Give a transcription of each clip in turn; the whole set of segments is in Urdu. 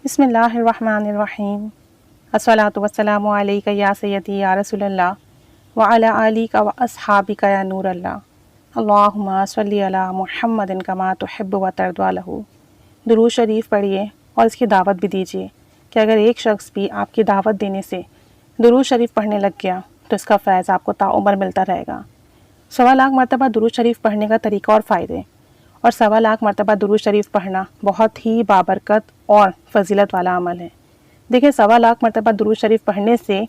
بسم اللہ الرحمن الرحیم الصلاۃ والسلام علیک یا سیدی یا رسول اللہ وعلی آلک و اصحابک یا نور اللہ اللہم صلی علی محمد کما تحب و ترضی لہ۔ درود شریف پڑھیے اور اس کی دعوت بھی دیجیے کہ اگر ایک شخص بھی آپ کی دعوت دینے سے درود شریف پڑھنے لگ گیا تو اس کا فیض آپ کو تعمر ملتا رہے گا۔ 1.25 مرتبہ درود شریف پڑھنے کا طریقہ اور فائدے، اور 1.25 مرتبہ درود شریف پڑھنا بہت ہی بابرکت اور فضیلت والا عمل ہے۔ دیکھیں 1.25 مرتبہ درود شریف پڑھنے سے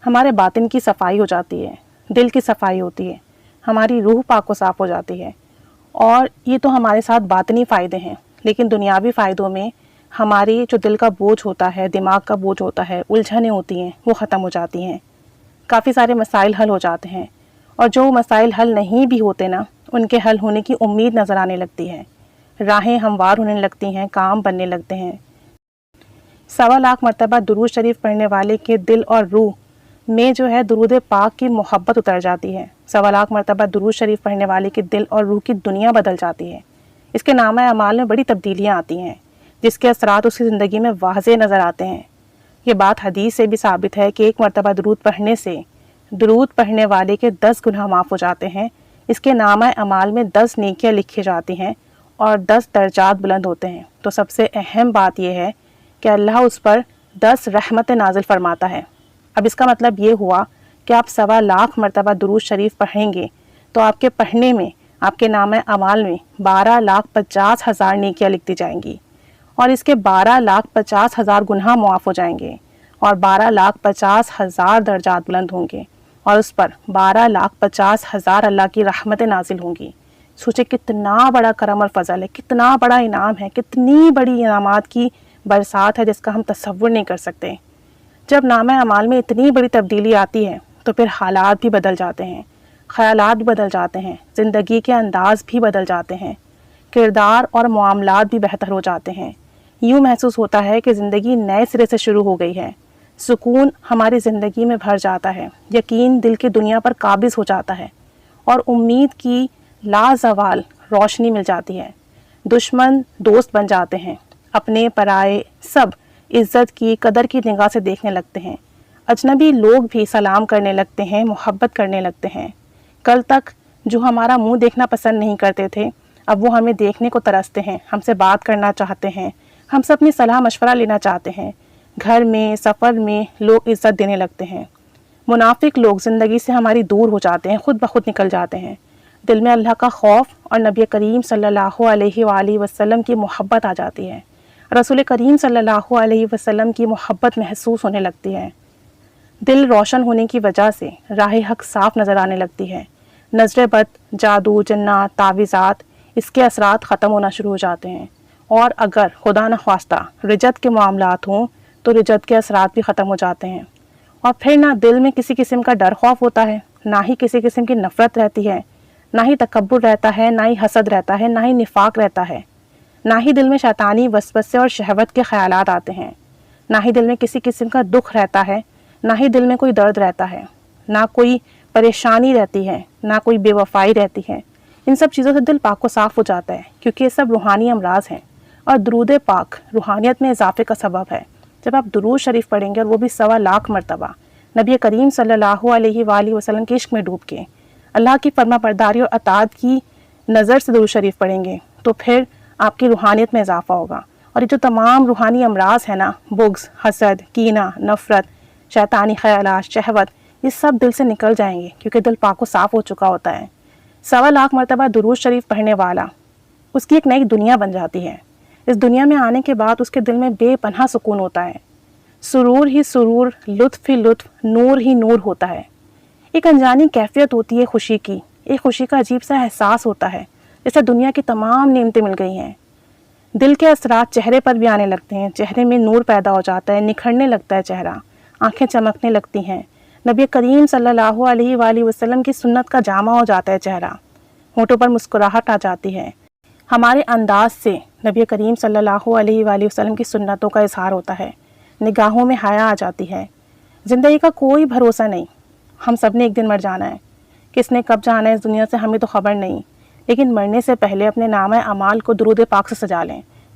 ہمارے باطن کی صفائی ہو جاتی ہے، دل کی صفائی ہوتی ہے، ہماری روح پاک و صاف ہو جاتی ہے، اور یہ تو ہمارے ساتھ باطنی فائدے ہیں، لیکن دنیاوی فائدوں میں ہماری جو دل کا بوجھ ہوتا ہے، دماغ کا بوجھ ہوتا ہے، الجھنیں ہوتی ہیں، وہ ختم ہو جاتی ہیں، کافی سارے مسائل حل ہو جاتے ہیں، اور جو مسائل حل نہیں بھی ہوتے نا، ان کے حل ہونے کی امید نظر آنے لگتی ہے، راہیں ہموار ہونے لگتی ہیں، کام بننے لگتے ہیں۔ 1.25 مرتبہ درود شریف پڑھنے والے کے دل اور روح میں جو ہے درود پاک کی محبت اتر جاتی ہے۔ 1.25 مرتبہ درود شریف پڑھنے والے کے دل اور روح کی دنیا بدل جاتی ہے، اس کے نامہ اعمال میں بڑی تبدیلیاں آتی ہیں، جس کے اثرات اس کی زندگی میں واضح نظر آتے ہیں۔ یہ بات حدیث سے بھی ثابت ہے کہ 1 مرتبہ درود پڑھنے سے درود پڑھنے والے کے 10 گناہ معاف ہو جاتے ہیں، اس کے نامہ اعمال میں 10 نیکیاں لکھی جاتی ہیں اور 10 درجات بلند ہوتے ہیں۔ تو سب سے اہم بات یہ ہے کہ اللہ اس پر 10 رحمت نازل فرماتا ہے۔ اب اس کا مطلب یہ ہوا کہ آپ 1.25 مرتبہ درود شریف پڑھیں گے تو آپ کے پڑھنے میں، آپ کے نامہ اعمال میں 12,50,000 نیکیاں لکھ دی جائیں گی، اور اس کے 12,50,000 گناہ معاف ہو جائیں گے، اور 12,50,000 درجات بلند ہوں گے، اور اس پر 12,50,000 اللہ کی رحمتیں نازل ہوں گی۔ سوچے کتنا بڑا کرم اور فضل ہے، کتنا بڑا انعام ہے، کتنی بڑی انعامات کی برسات ہے جس کا ہم تصور نہیں کر سکتے۔ جب نامہ اعمال میں اتنی بڑی تبدیلی آتی ہے تو پھر حالات بھی بدل جاتے ہیں، خیالات بھی بدل جاتے ہیں، زندگی کے انداز بھی بدل جاتے ہیں، کردار اور معاملات بھی بہتر ہو جاتے ہیں۔ یوں محسوس ہوتا ہے کہ زندگی نئے سرے سے شروع ہو گئی ہے، سکون ہماری زندگی میں بھر جاتا ہے، یقین دل کی دنیا پر قابض ہو جاتا ہے، اور امید کی لازوال روشنی مل جاتی ہے۔ دشمن دوست بن جاتے ہیں، اپنے پرائے سب عزت کی قدر کی نگاہ سے دیکھنے لگتے ہیں، اجنبی لوگ بھی سلام کرنے لگتے ہیں، محبت کرنے لگتے ہیں۔ کل تک جو ہمارا منہ دیکھنا پسند نہیں کرتے تھے، اب وہ ہمیں دیکھنے کو ترستے ہیں، ہم سے بات کرنا چاہتے ہیں، ہم سے اپنی صلاح مشورہ لینا چاہتے ہیں۔ گھر میں، سفر میں لوگ عزت دینے لگتے ہیں۔ منافق لوگ زندگی سے ہماری دور ہو جاتے ہیں، خود بخود نکل جاتے ہیں۔ دل میں اللہ کا خوف اور نبی کریم صلی اللہ علیہ وآلہ وسلم کی محبت آ جاتی ہے، رسول کریم صلی اللہ علیہ وسلم کی محبت محسوس ہونے لگتی ہے۔ دل روشن ہونے کی وجہ سے راہ حق صاف نظر آنے لگتی ہے۔ نظر بد، جادو، جنات، تعویذات، اس کے اثرات ختم ہونا شروع ہو جاتے ہیں، اور اگر خدا نخواستہ رجت کے معاملات ہوں تو رجت کے اثرات بھی ختم ہو جاتے ہیں، اور پھر نہ دل میں کسی قسم کا ڈر خوف ہوتا ہے، نہ ہی کسی قسم کی نفرت رہتی ہے، نہ ہی تکبر رہتا ہے، نہ ہی حسد رہتا ہے، نہ ہی نفاق رہتا ہے، نہ ہی دل میں شیطانی وسوسے اور شہوت کے خیالات آتے ہیں، نہ ہی دل میں کسی قسم کا دکھ رہتا ہے، نہ ہی دل میں کوئی درد رہتا ہے، نہ کوئی پریشانی رہتی ہے، نہ کوئی بے وفائی رہتی ہے۔ ان سب چیزوں سے دل پاک و صاف ہو جاتا ہے، کیونکہ یہ سب روحانی امراض ہیں، اور درود پاک روحانیت میں اضافے کا سبب ہے۔ جب آپ درود شریف پڑھیں گے، اور وہ بھی 1.25 مرتبہ نبی کریم صلی اللہ علیہ وآلہ وسلم کے عشق میں ڈوب کے، اللہ کی فرما برداری اور اطاعت کی نظر سے درود شریف پڑھیں گے، تو پھر آپ کی روحانیت میں اضافہ ہوگا، اور یہ جو تمام روحانی امراض ہیں نا، بغض، حسد، کینہ، نفرت، شیطانی خیالات، شہوت، یہ سب دل سے نکل جائیں گے، کیونکہ دل پاک و صاف ہو چکا ہوتا ہے۔ 1.25 مرتبہ درود شریف پڑھنے والا، اس کی ایک نئی دنیا بن جاتی ہے۔ اس دنیا میں آنے کے بعد اس کے دل میں بے پناہ سکون ہوتا ہے، سرور ہی سرور، لطف ہی لطف، نور ہی نور ہوتا ہے۔ ایک انجانی کیفیت ہوتی ہے خوشی کی، ایک خوشی کا عجیب سا احساس ہوتا ہے، جیسے دنیا کی تمام نعمتیں مل گئی ہیں۔ دل کے اثرات چہرے پر بھی آنے لگتے ہیں، چہرے میں نور پیدا ہو جاتا ہے، نکھرنے لگتا ہے چہرہ، آنکھیں چمکنے لگتی ہیں، نبی کریم صلی اللہ علیہ وآلہ وسلم کی سنت کا جامع ہو جاتا ہے چہرہ، ہونٹوں پر مسکراہٹ آ جاتی ہے، ہمارے انداز سے نبی کریم صلی اللہ علیہ وآلہ وسلم کی سنتوں کا اظہار ہوتا ہے، نگاہوں میں حیا آ جاتی ہے۔ زندگی کا کوئی بھروسہ نہیں، ہم سب نے ایک دن مر جانا ہے، کس نے کب جانا ہے اس دنیا سے ہمیں تو خبر نہیں، لیکن مرنے سے پہلے اپنے نامہ اعمال کو درود پاک سے سجا لیں،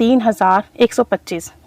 3125